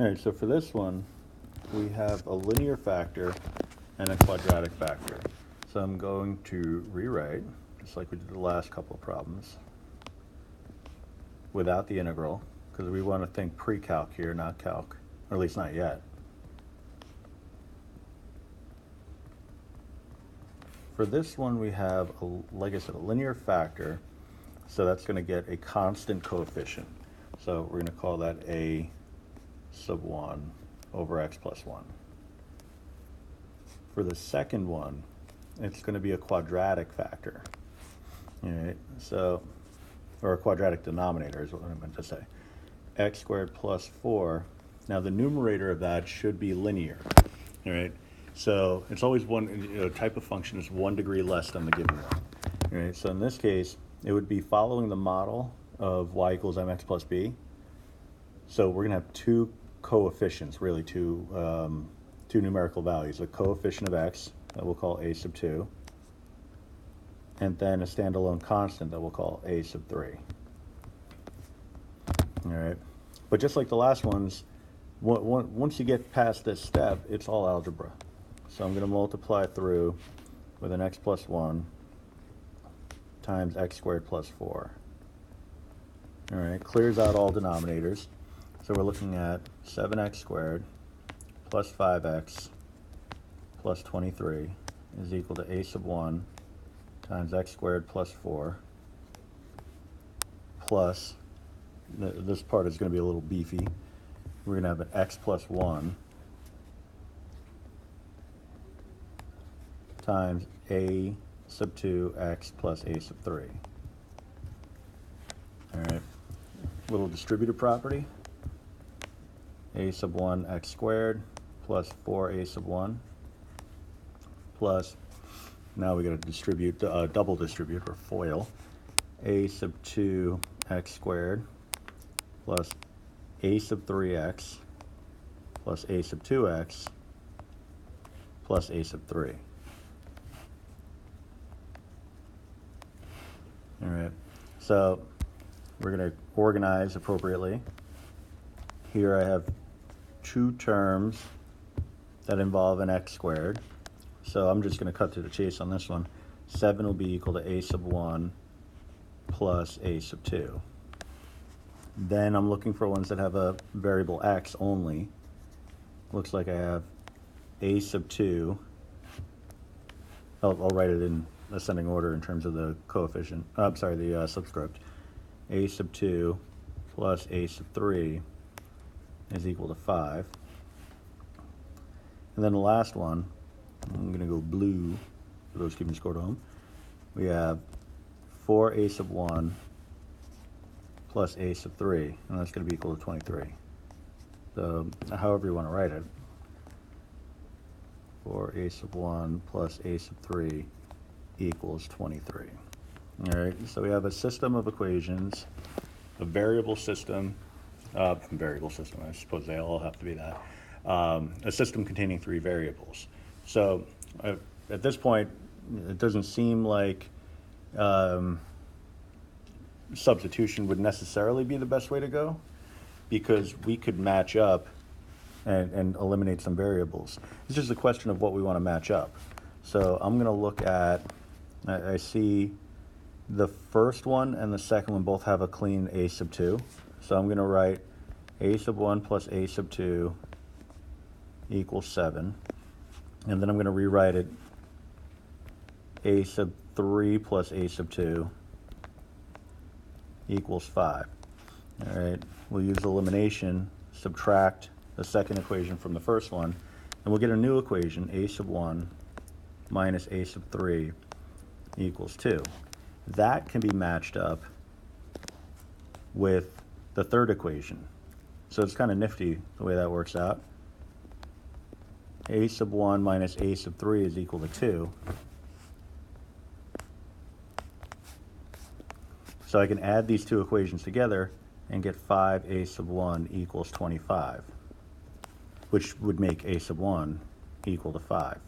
All right, so for this one, we have a linear factor and a quadratic factor. So I'm going to rewrite, just like we did the last couple of problems, without the integral, because we want to think pre-calc here, not calc, or at least not yet. For this one, we have, like I said, a linear factor, so that's going to get a constant coefficient. So we're going to call that a sub 1 over x plus 1. For the second one, it's going to be a quadratic factor. All right, so, or a quadratic denominator is what I meant to say. X squared plus 4. Now the numerator of that should be linear. All right, so it's always one type of function is 1 degree less than the given one. All right, so in this case, it would be following the model of y equals mx plus b. So we're going to have two coefficients, really two numerical values, a coefficient of x that we'll call a sub 2, and then a standalone constant that we'll call a sub 3. All right, but just like the last ones, once you get past this step, it's all algebra. So I'm going to multiply through with an x plus 1 times x squared plus 4. All right, clears out all denominators. So we're looking at 7x squared plus 5x plus 23 is equal to a sub 1 times x squared plus 4 plus, this part is going to be a little beefy, we're going to have an x plus 1 times a sub 2x plus a sub 3. All right, little distributive property. A sub 1 x squared plus 4a sub 1 plus, now we got to distribute, double distribute or FOIL, a sub 2 x squared plus a sub 3x plus a sub 2x plus a sub 3. All right, so we're going to organize appropriately. Here I have two terms that involve an x squared. So I'm just going to cut to the chase on this one. 7 will be equal to a sub 1 plus a sub 2. Then I'm looking for ones that have a variable x only. Looks like I have a sub 2. I'll write it in ascending order in terms of the coefficient. I'm sorry, the subscript. A sub 2 plus a sub 3 is equal to 5. And then the last one, I'm going to go blue for those keeping score at home. We have 4a sub 1 plus a sub 3, and that's going to be equal to 23. So however you want to write it, 4a sub 1 plus a sub 3 equals 23. All right, so we have a system of equations, a variable system, I suppose they all have to be that, a system containing 3 variables. So at this point, it doesn't seem like substitution would necessarily be the best way to go, because we could match up and eliminate some variables. It's just a question of what we want to match up. So I'm going to look at, I see the first one and the second one both have a clean a sub 2. So I'm going to write a sub 1 plus a sub 2 equals 7. And then I'm going to rewrite it a sub 3 plus a sub 2 equals 5. All right, we'll use elimination, subtract the second equation from the first one, and we'll get a new equation, a sub 1 minus a sub 3 equals 2. That can be matched up with the third equation. So it's kind of nifty the way that works out. A sub 1 minus a sub 3 is equal to 2. So I can add these two equations together and get 5a sub 1 equals 25, which would make a sub 1 equal to 5.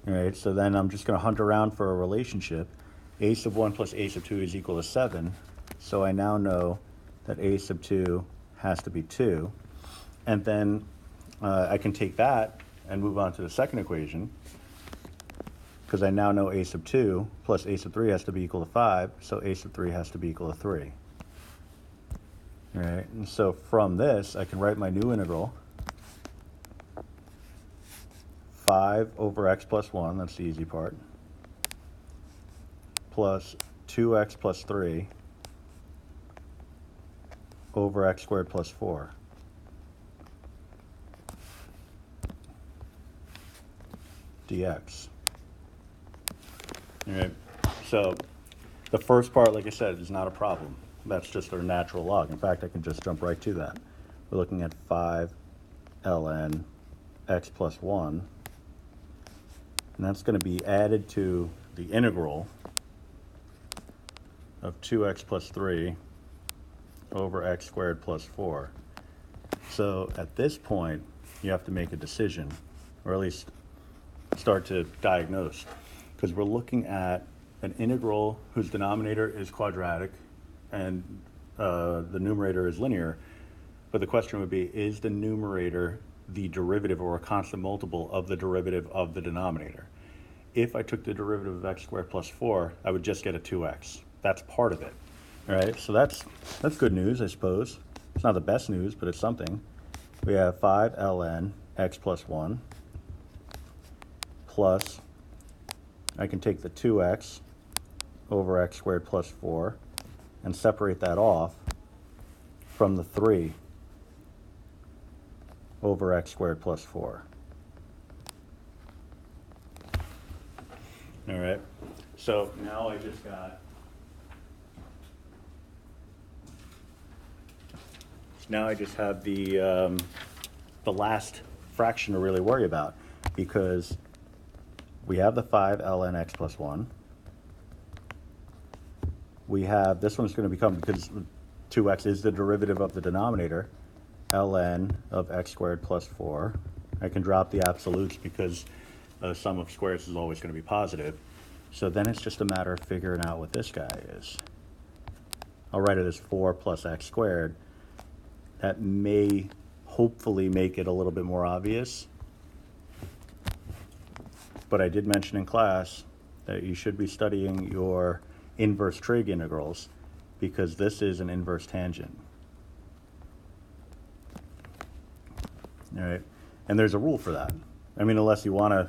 All right, so then I'm just going to hunt around for a relationship. A sub 1 plus a sub 2 is equal to 7. So I now know that a sub 2 has to be 2. And then I can take that and move on to the second equation, because I now know a sub 2 plus a sub 3 has to be equal to 5, so a sub 3 has to be equal to 3. All right, and so from this, I can write my new integral, 5 over x plus 1, that's the easy part, plus 2x plus 3 over x squared plus 4. dx. All right, so the first part, like I said, is not a problem. That's just our natural log. In fact, I can just jump right to that. We're looking at 5 ln x plus 1, and that's going to be added to the integral of 2x plus 3 over x squared plus 4. So at this point, you have to make a decision, or at least start to diagnose, because we're looking at an integral whose denominator is quadratic and the numerator is linear. But the question would be, is the numerator the derivative or a constant multiple of the derivative of the denominator? If I took the derivative of x squared plus 4, I would just get a 2x. That's part of it. All right, so that's good news, I suppose. It's not the best news, but it's something. We have 5 ln x plus 1 plus, I can take the 2x over x squared plus 4 and separate that off from the 3 over x squared plus 4. All right, so now I just got, have the last fraction to really worry about, because we have the 5 ln x plus 1. We have, this one's going to become, because 2x is the derivative of the denominator, ln of x squared plus 4. I can drop the absolutes because the sum of squares is always going to be positive. So then it's just a matter of figuring out what this guy is. I'll write it as 4 plus x squared. That may hopefully make it a little bit more obvious. But I did mention in class that you should be studying your inverse trig integrals, because this is an inverse tangent. All right, and there's a rule for that. I mean, unless you want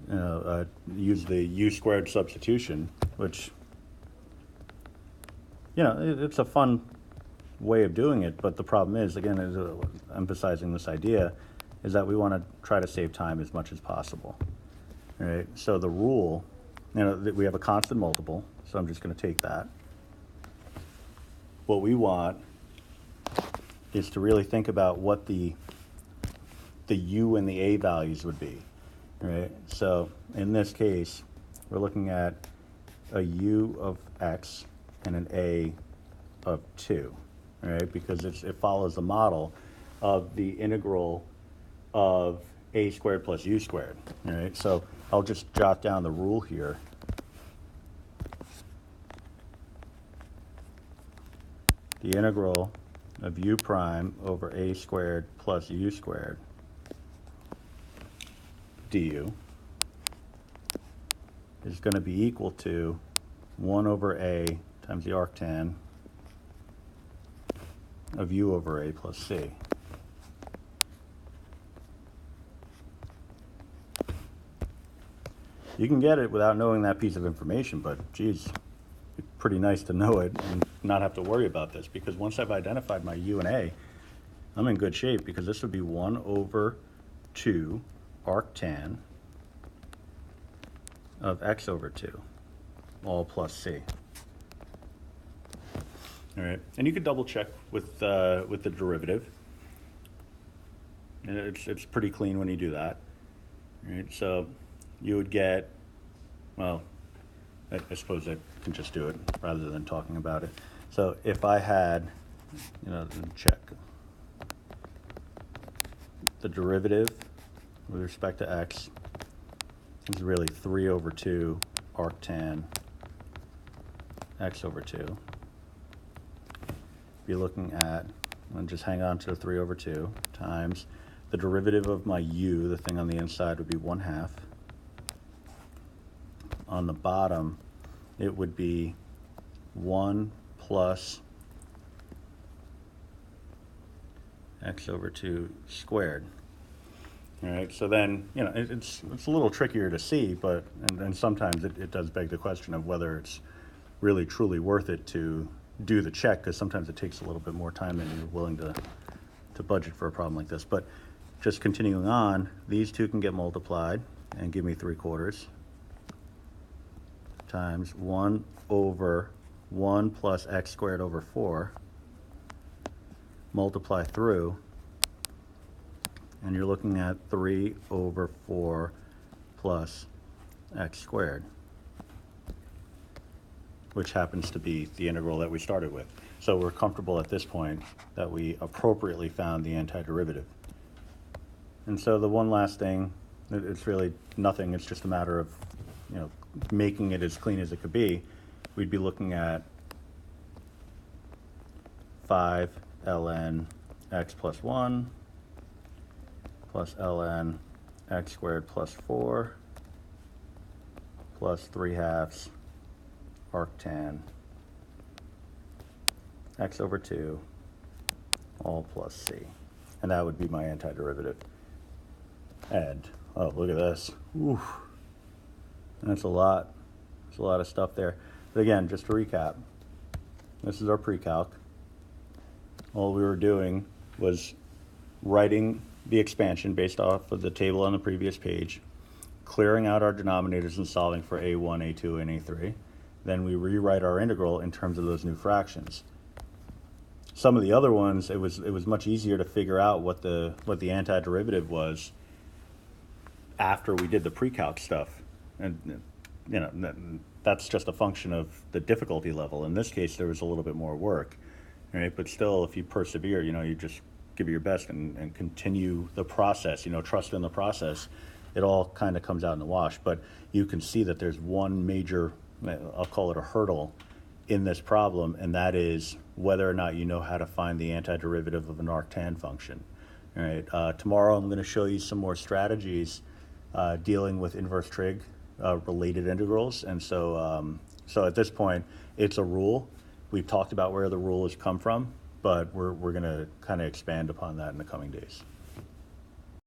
to use the u squared substitution, which, it's a fun way of doing it, but the problem is, again, is emphasizing this idea, is that we want to try to save time as much as possible. All right, so the rule, we have a constant multiple, so I'm just going to take that. What we want is to really think about what the u and the a values would be. All right, so in this case, we're looking at a u of x and an a of 2, all right, because it follows the model of the integral of a squared plus u squared. All right, so I'll just jot down the rule here. The integral of u prime over a squared plus u squared du is going to be equal to 1 over a times the arctan of u over a plus c. You can get it without knowing that piece of information, but geez, it's pretty nice to know it and not have to worry about this, because once I've identified my u and a, I'm in good shape, because this would be 1 over 2 arctan of x over 2, all plus c. All right, and you could double check with the derivative. And it's pretty clean when you do that. All right, so you would get, well, I suppose I can just do it rather than talking about it. So if I had, check the derivative with respect to x is really 3 over 2 arctan x over 2. Be looking at and just hang on to the 3 over 2 times the derivative of my u, the thing on the inside, would be 1/2. On the bottom, it would be 1 plus x over 2 squared. All right, so then, you know, it's a little trickier to see, but, and sometimes it does beg the question of whether it's really truly worth it to do the check, because sometimes it takes a little bit more time than you're willing to budget for a problem like this. But just continuing on, these two can get multiplied and give me 3/4 times 1 over 1 plus x squared over 4, multiply through, and you're looking at 3 over 4 plus x squared, which happens to be the integral that we started with. So we're comfortable at this point that we appropriately found the antiderivative. And so the one last thing, it's really nothing, it's just a matter of, you know, making it as clean as it could be. We'd be looking at 5 ln x plus 1 plus ln x squared plus 4 plus 3/2 arctan x over 2 all plus c. And that would be my antiderivative. And, oh, look at this. Oof. That's a lot. There's a lot of stuff there. But again, just to recap, this is our pre-calc. All we were doing was writing the expansion based off of the table on the previous page, clearing out our denominators and solving for a1, a2, and a3. Then we rewrite our integral in terms of those new fractions. Some of the other ones, it was much easier to figure out what the antiderivative was after we did the pre-calc stuff. And, you know, that's just a function of the difficulty level. In this case, there was a little bit more work, right? But still, if you persevere, you know, you just give it your best and continue the process, you know, trust in the process, it all kind of comes out in the wash. But you can see that there's one major, I'll call it a hurdle in this problem, and that is whether or not you know how to find the antiderivative of an arctan function. All right, tomorrow I'm going to show you some more strategies dealing with inverse trig related integrals. And so, so at this point, it's a rule. We've talked about where the rule has come from, but we're going to kind of expand upon that in the coming days.